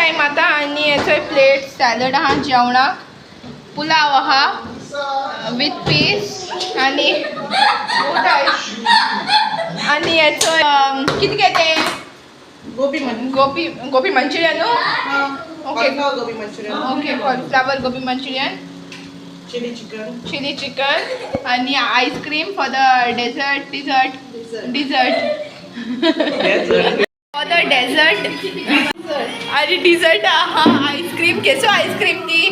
Time आता आणि याचो प्लेट सॅलड आहा जेवणाक पुलाव आहा विथ पीस आणि याचो किती ते गोबी मंचुरियन ओके कॉलीफ्लावर गोबी मंचुरियन चिली चिकन आणि ice cream for the dessert for the dessert आणि डिझर्ट आहा आईस्क्रीम केसो आईस्क्रीम ती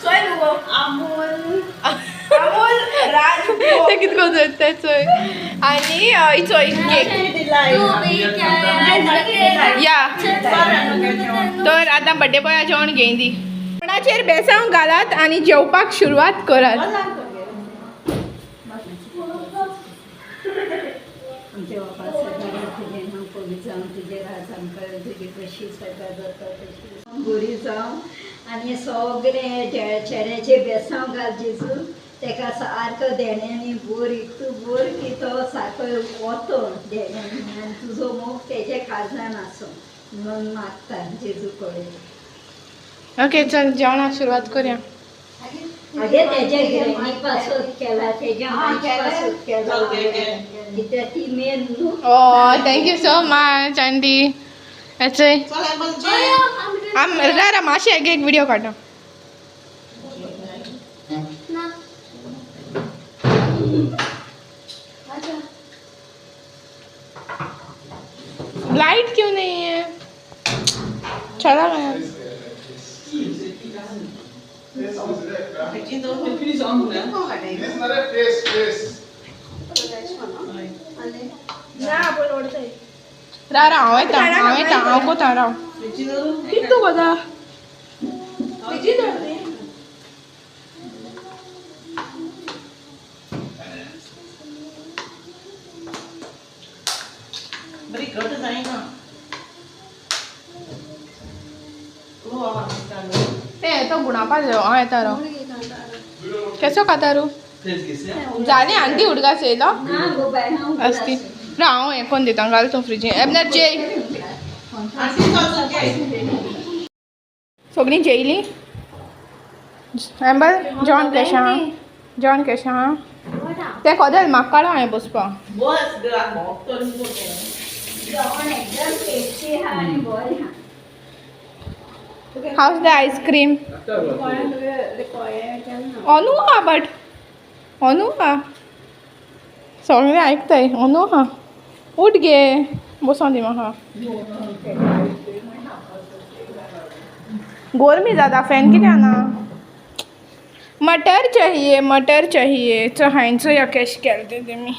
सोय नुगो अमूल राज ते कितको जोडते सोय आणि इचोय केक या तर आता बर्थडे बॉय जेवण घेईन दी कोणाचेर बेसांव घालात आणि जेवपाक सुरवात करात बरी जावं आनी सगळे चेड्याचे बेसांव घाल जेजू तेका सारको देण्यानी बोर तूं बोर की तो सारको वतो देण्यानी आनी तुजो मोग तेजे काळजान आसो म्हणून मागता जेजू कडेन ओके चल जेवणाक सुरवात करूया आगे तेज्या गिरणी पासून केला तेज्या मांचे पासून केला कित्याक ती मेन न्हू थँक्यू सो मच आंटी याचोय रा माशी एक व्हिडिओ काढा लाइट क्यों नहीं है चला गया रा हांव कोता राव कितू कोता बरी घट जायना ते तो गुणापा हांव येता रो केसो खाता रू जाले आंटी उडगा सेलो अस्ती रा हांव हें कोन्न दिता घाल तो फ्रिजीन एबनर जेय सगळीं जेयलीं एम्बर जेवण केशें आहा जेवण केशें आहा ते कोदेल म्हाका काडा हांवें बसपा बस भोगतो हाऊस द आईस्क्रीम अनु हा बट अनु हा सगळें आयकताय अनु हा उठ गे बसों दी म्हाका गर्मी जाता फॅन कितें आना मटर चाहिए चो हांचो या कॅश केले तेमी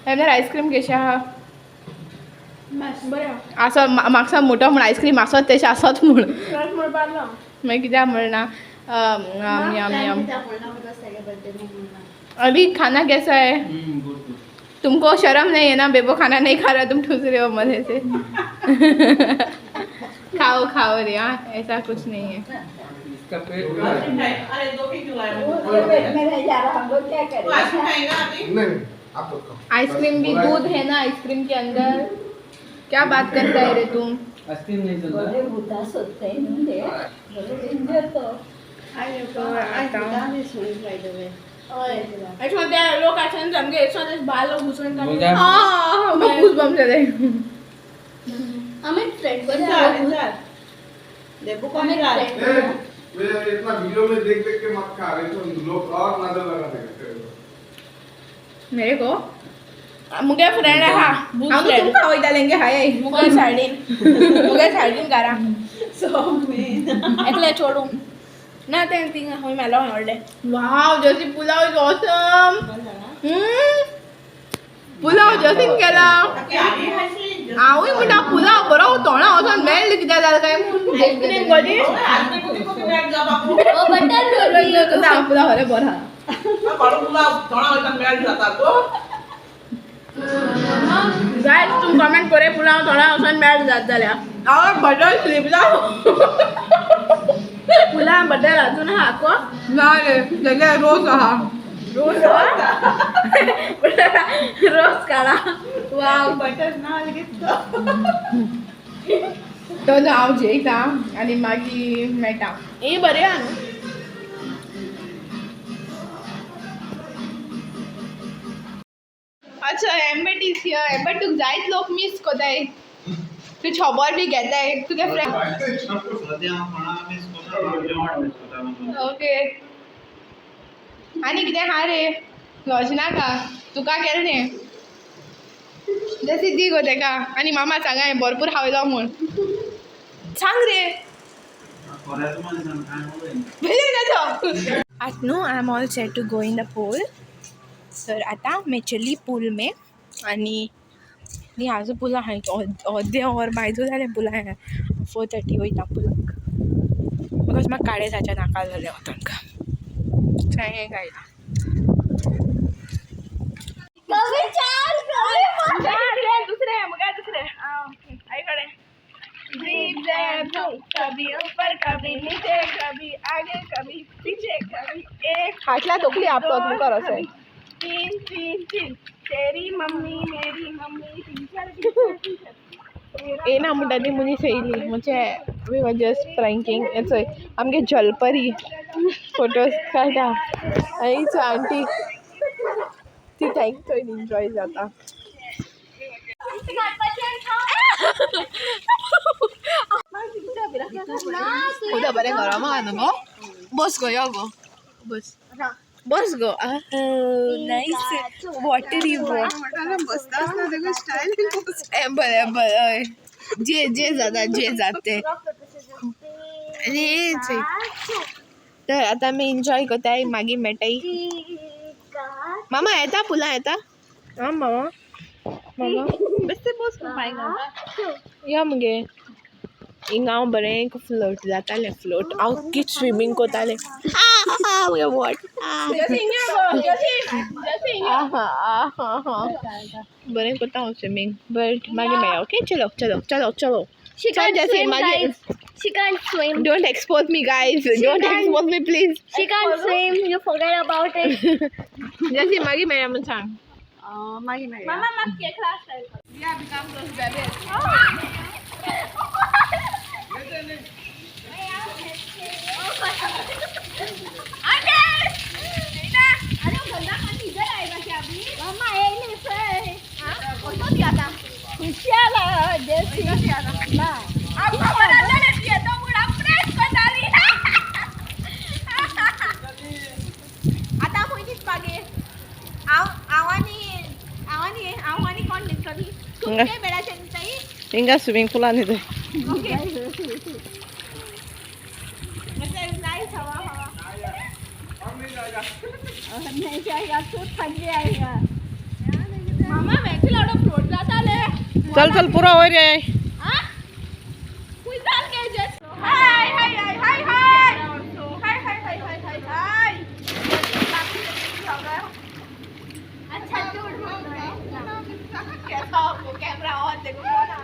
एबनर आईस्क्रीम कशी आहा असो म्हाका मोठो म्हण आईस्क्रीम आसत तेशें आसत म्हण मागीर कित्याक म्हणना अभी खाना कैसा है तुमको शर्म नहीं है ना बेबो खाना नहीं खा रहा तुम ठूस रहे हो मजे से खाओ रे हाँ ऐसा कुछ नहीं है आइसक्रीम भी दूध है ना आइसक्रीम के अंदर क्या बात करता है रे तुम आइसक्रीम नहीं चलता लोग आसन जमगे एक साथ बाल लोग घुसण करते हां मग घुसबम चले हमें फ्रेंड बन देखो कौन रहा है मैं इतना वीडियो में देख के मत खा रहे तो लोग और नजर लगा देंगे मेरे को मुगे फ्रेंड है हाँ हम तुम खाओ इधर लेंगे हाय मुगे सार्डिन करा सो मैं एकले छोड़ू ना थिंग होय mellow holiday wow Joshi pulao is awesome pulao जोशीन केला आवय म्हणटा पुलाव बरो तोणा वचोन मेळ्ळी कित्याक जालें काय देखून बरी ओ बटर पुलाव हरे बरा गाइस तुम कमेंट करे पुलाव थोड़ा वचोन मेळ जात जाल्यार हांव बटर स्लिप जाव पुलाव बटर अजून हाको ना रे तेगे रोज आहा रोज रोज काढा वाव बटर नाल घेतलो तो हांव जेयता आनी मागीर मेळटा हे बरें आहा न्हू अच्छा एम्बेट इज हियर एम्बेट तुका जायत लोक मिस कोताय तू खबर बी घेताय तुगे फ्रेंड ओके आनी कितें आहा रे लॉजनाका तुका केलें जशी दी गो तेका आनी मामा सांगा हांवें भरपूर खावयलो म्हूण सांग रे आज न्हू I am all set to go in the pool तर आतां मेचली पूल में आनी न्ही हाजो पुला हांय अर्दे ऑर बायजो जालें पुला 4:30 वयता पुलाक बिकॉज म्हाका काळेजाच्या नाका जालें वतांका हें गायला दुसरे आईकडे कभी ऊपर कभी नीचे कभी आगे कभी पीछे कभी एक फाटल्या तकली आपलो मुखार अशें तीन तीन तीन तेरी मम्मी मेरी मम्मी टीचर येना म्हणटा ती मनीस येयली म्हणजे वी वर जस्ट प्रँकिंग चोय आमगे जलपरी फोटोज काडटा आनी चोय आंटी ती थँक चोय एन्जॉय जाता उदक बरें गरम आहा न्हू गो बस गो यो गो बस गो नायस वॉटरी बरें बरें जे जाता ते तर आतां आमी एन्जॉय कोताय मागीर मेळटाय मामा येता पुला येता आं मामा मामा बेश्टे बस या मगे हिंगा हांव बरें फ्लोट जातालें फ्लोट हांव कित स्विमींग कोतालें वॉट बरें कोता हांव स्विमींग बट मागीर मेळया ओके चलो चलो चलो चलो जैसे मागीर She can't swim. Don't expose me, guys. Don't expose me, please. She can't swim. You forget about it. जैसे मागी मेळया म्हण सांग मागीर मेळया Mama, mama, get class. Yeah, become those babies. Mama, ele foi. Onde que ela? Puxela, desce. Não. Agora ela é dia do mura fresco dali. आता पयलींच मागे आव्हानी कोण न्हिदतली तुमचे बेडाचेर न्हिदताय हिंगा स्विमिंग पूलान न्हिद ओके नाइस हवा नहीं जाएगा तो थक जाएगा मामा वैसे लड़ो फ्लोट जाता ले चल पूरा हो रे हां कुछ डाल के जस्ट हाय हाय हाय हाय हाय हाय हाय हाय हाय हाय हाय अच्छा झूठ बोल रहा है कैसा वो कैमरा और देखो ना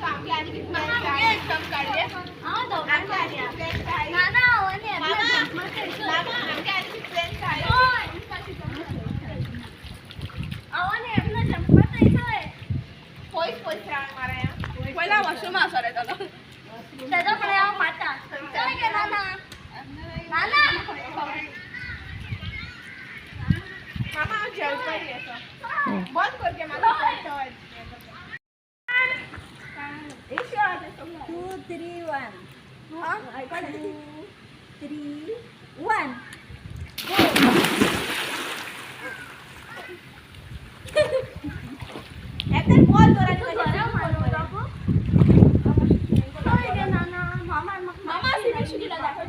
सामने आने की मामा ये सब कर ले हां दो आने आ ना ना ओने मामा आगे आने की प्लान काय आवाने अपना चंपा कैसा है कोई प्राण मारा है पहिला वॉशरूम आ सरे दादा दादा पडे आओ माता चल के नाना नाना मामा जल पर ये तो बंद करके माता बैठो है इसे आ दे 2 3 1 हां 2 3 1 गो एतर बॉल जोरात मारा बाबू काय रे नाना मामा सिटी शिकला दाखव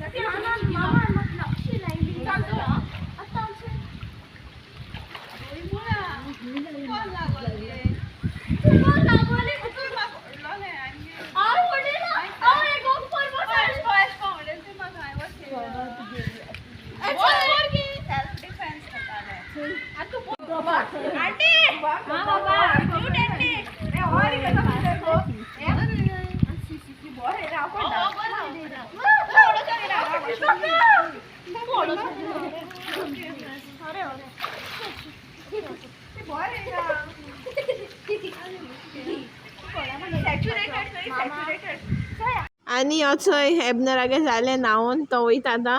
जसे नाना मामा मत लक्ष नाही चालतो आता आमचे ओय बोला कोण लागले उतर मा पडला नाही आणि आ पडे ना आ एक ऊपर बस ओढे ते मग काय वरती अच्छा की सेल्फ डिफेंस करता है आ तू आंटी हां बाबा आनी हो थंय एबनरागे जालें न्हांवून तो वयता आतां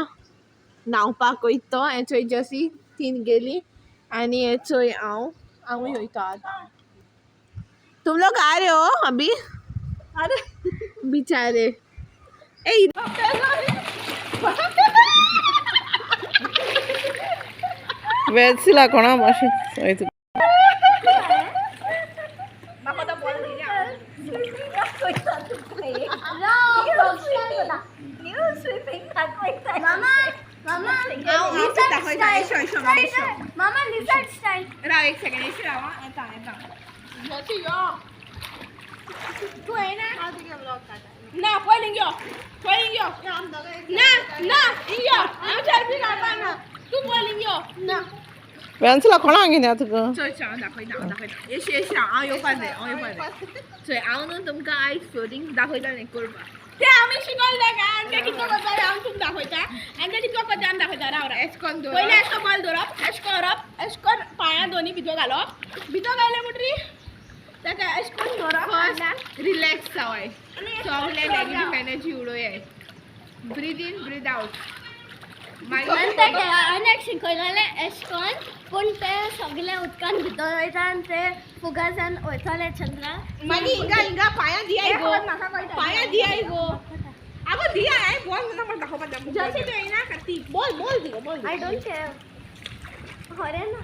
न्हांवपाक वयता तो हे थंय जशी तीन गेली आनी हे थंय हांवूय वयता आतां तुम लोग आ रहे हो अभी अरे बेचारे ए वेल्सिला कोणा मातशें Mama, lizard style. राव एक सेकंड येशी रावा येता येता तू आहे ना ना पहिले यो ना ना यो आमच्या बी काढा ना तू पहिले यो ना वेन्सला कोणा घेण्या तुका चल चल दाखयता येशी येशी हांव येवपा दे चल हांव न्हू तुमकां आयज फ्लोरींग दाखयता न्ही करपाक ते आमी शिकयलें काय आनी ते कितलो करता हांव तुमकां दाखयता आनी ते कितलो करता आमी दाखयता राव एश कोन दवरप पयलीं एश बॉल दवरप एश करप एश कर पांयां दोनी भितर घालप भितर घाले म्हणटरी ताका एश कोन दवरप फर्स्ट रिलॅक्स जावय सगळे नेगेटीव एनर्जी उडोवय ब्रीद इन ब्रीद आउट अनेक शिकयलेलें एश कोन पूण ते सगळे उदकान भितर वयता आनी ते फुगासान वयतले चंद्रा मागीर हिंगा पांयां दियाय गो पांयां दियाय गो आगो दिया हाय बॉल नंबर दाखोवपाक जाय जशें तूं येना Kartik ball the ball I don't care खरें ना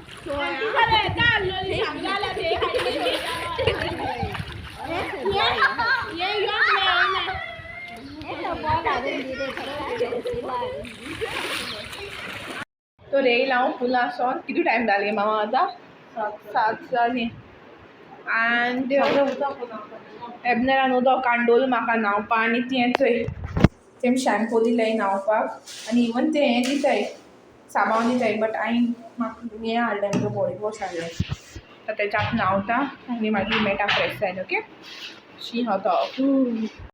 तो रेल हांव फुलां सोन कितू टायम जाले मामा आतां 7 जालीं आनी एबनरान उदक कांडोल म्हाका न्हांवपा आनी तें थंय तेम शॅम्पू दिताय न्हांवपाक आनी इवन तें हें दिताय साबान दिताय बट हांवें म्हाका हें हाडलें तो बॉडी वॉश हाडलें तर तेच्यात न्हांवता आनी मागीर मेळटा फ्रेश जायन ओके शी होतो